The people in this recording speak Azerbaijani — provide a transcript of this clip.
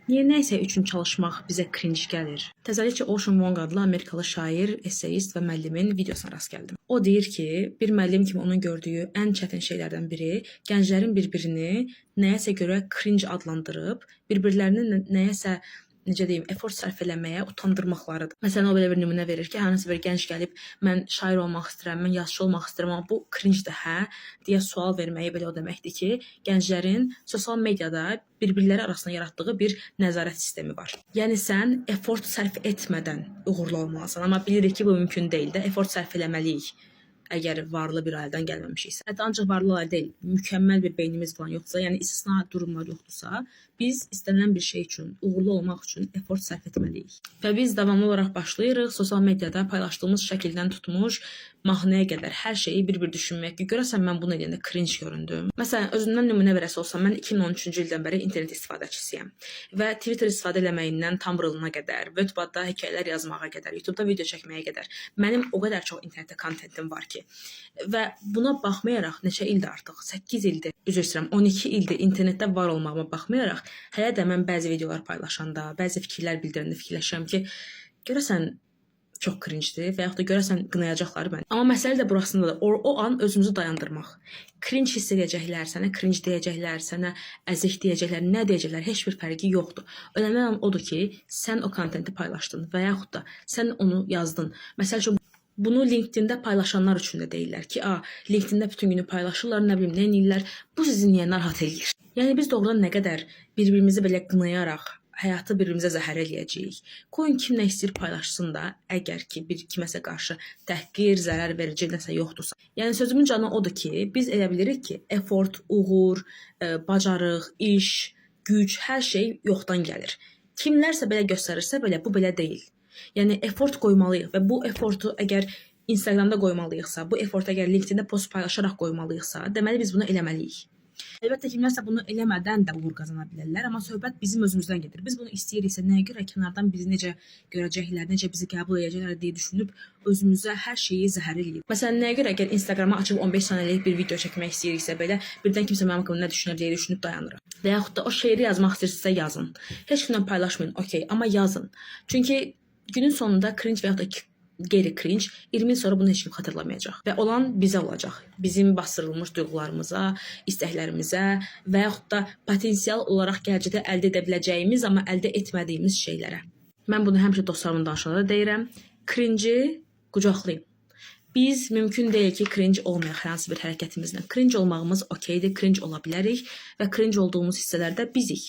Niyə nəysə üçün çalışmaq bizə cringe gəlir? Təzəlikcə Ocean Vuong adlı Amerikalı şair, esseyist və müəllimin videosuna rast gəldim. O deyir ki, bir müəllim kimi onun gördüyü ən çətin şeylərdən biri gənclərin bir-birini nəyəsə görə cringe adlandırıb, bir-birlərini nəyəsə necə deyim, effort sərf eləməyə utandırmaqlarıdır. Məsələn, o belə bir nümunə verir ki, hansı bir gənc gəlib, mən şair olmaq istəyirəm, mən yazıçı olmaq istəyirəm, amma bu cringe-dir, hə? deyə sual verməyi belə o deməkdir ki, gənclərin sosial mediada bir-birləri arasında yaratdığı bir nəzarət sistemi var. Yəni sən effort sərf etmədən uğurlu olmalısan, amma bilirik ki, bu mümkün deyil də, effort sərf eləməliyik. Əgər varlı bir ailədən gəlməmişiksə. Hətta ancaq varlı ailə deyil, mükəmməl bir beynimiz falan yoxdursa, yəni istisna durumlar yoxdursa, biz istənilən bir şey üçün, uğurlu olmaq üçün effort sərf etməliyik. Və biz davamlı olaraq başlayırıq sosial mediada paylaşdığımız şəkildən tutmuş, mahnıya qədər hər şeyi bir-bir düşünmək ki, görəsən mən bunu edəndə cringe göründüm. Məsələn, özümdən nümunə verəsi olsam, mən 2013-cü ildən bəri internet istifadəçisiyəm və Twitter istifadə eləməyindən Tumblr-ına qədər, Wattpad-da hekayələr yazmağa qədər, YouTube-da video çəkməyə qədər mənim o qədər çox internetdə kontentim var ki, və buna baxmayaraq neçə ildir artıq, 8 ildir, üzr istəyirəm, 12 ildir internetdə var olmağıma baxmayaraq, hələ də mən bəzi videolar paylaşanda, bəzi fikirlər bildirəndə fikirləşirəm ki, görəsən çox cringe-dir və yaxud da görəsən qınayacaqlar məni. Amma məsələ də burasındadır. O an özümüzü dayandırmaq. Cringe hiss edəcəklər, sənə cringe deyəcəklər, sənə əzik deyəcəklər, nə deyəcəklər, heç bir fərqi yoxdur. Önəmli olan odur ki, sən o kontenti paylaşdın və yaxud da sən onu yazdın. Məsəl üçün bunu LinkedIn-də paylaşanlar üçün də deyirlər ki, LinkedIn-də bütün günü paylaşırlar, nə bilim, nə edirlər. Bu sizi niyə narahat edir? Yəni biz doğrudan nə qədər bir-birimizi belə qınayaraq həyatı bir-birimizə zəhər eləyəcəyik. Qoyun kim nə istəyir paylaşsın da, əgər ki, bir kiməsə qarşı təhqir, zərər verici nəsə yoxdursa. Yəni sözümün canı odur ki, biz elə bilirik ki, effort, uğur, bacarıq, iş, güc, hər şey yoxdan gəlir. Kimlərsə belə göstərirsə belə, bu belə deyil. Yəni effort qoymalıyıq və bu effortu əgər Instagramda qoymalıyıqsa, bu effortu əgər LinkedIn-də post paylaşaraq qoymalıyıqsa, deməli biz bunu eləməliyik. Əlbəttə kimlərsə bunu eləmədən də uğur qazana bilərlər, amma söhbət bizim özümüzdən gedir. Biz bunu istəyiriksə, nəyə görə kənardan bizi necə görəcəklər, necə bizi qəbul edəcəklər deyə düşünüb özümüzə hər şeyi zəhər eləyirik. Məsələn, nəyə görə əgər Instagrama açıb 15 saniyəlik bir video çəkmək istəyiriksə belə, birdən kimsə mənim haqqımda nə düşünür deyə düşünüb dayanırıq. Və yaxud da o şeiri yazmaq istəyirsinizsə yazın. Heç kimlə paylaşmayın, okey, amma yazın. Çünki günün sonunda cringe və yaxud da qeyri-cringe 20 il sonra bunu heç kim xatırlamayacaq. Və olan bizə olacaq. Bizim bastırılmış duyğularımıza, istəklərimizə və yaxud da potensial olaraq gələcəkdə əldə edə biləcəyimiz, amma əldə etmədiyimiz şeylərə. Mən bunu həmişə dostlarımın danışanda da deyirəm. Cringe-i qucaqlayın. Biz mümkün deyil ki, cringe olmayaq hər hansı bir hərəkətimizlə. Cringe olmağımız okeydir, cringe ola bilərik və cringe olduğumuz hissələrdə bizik.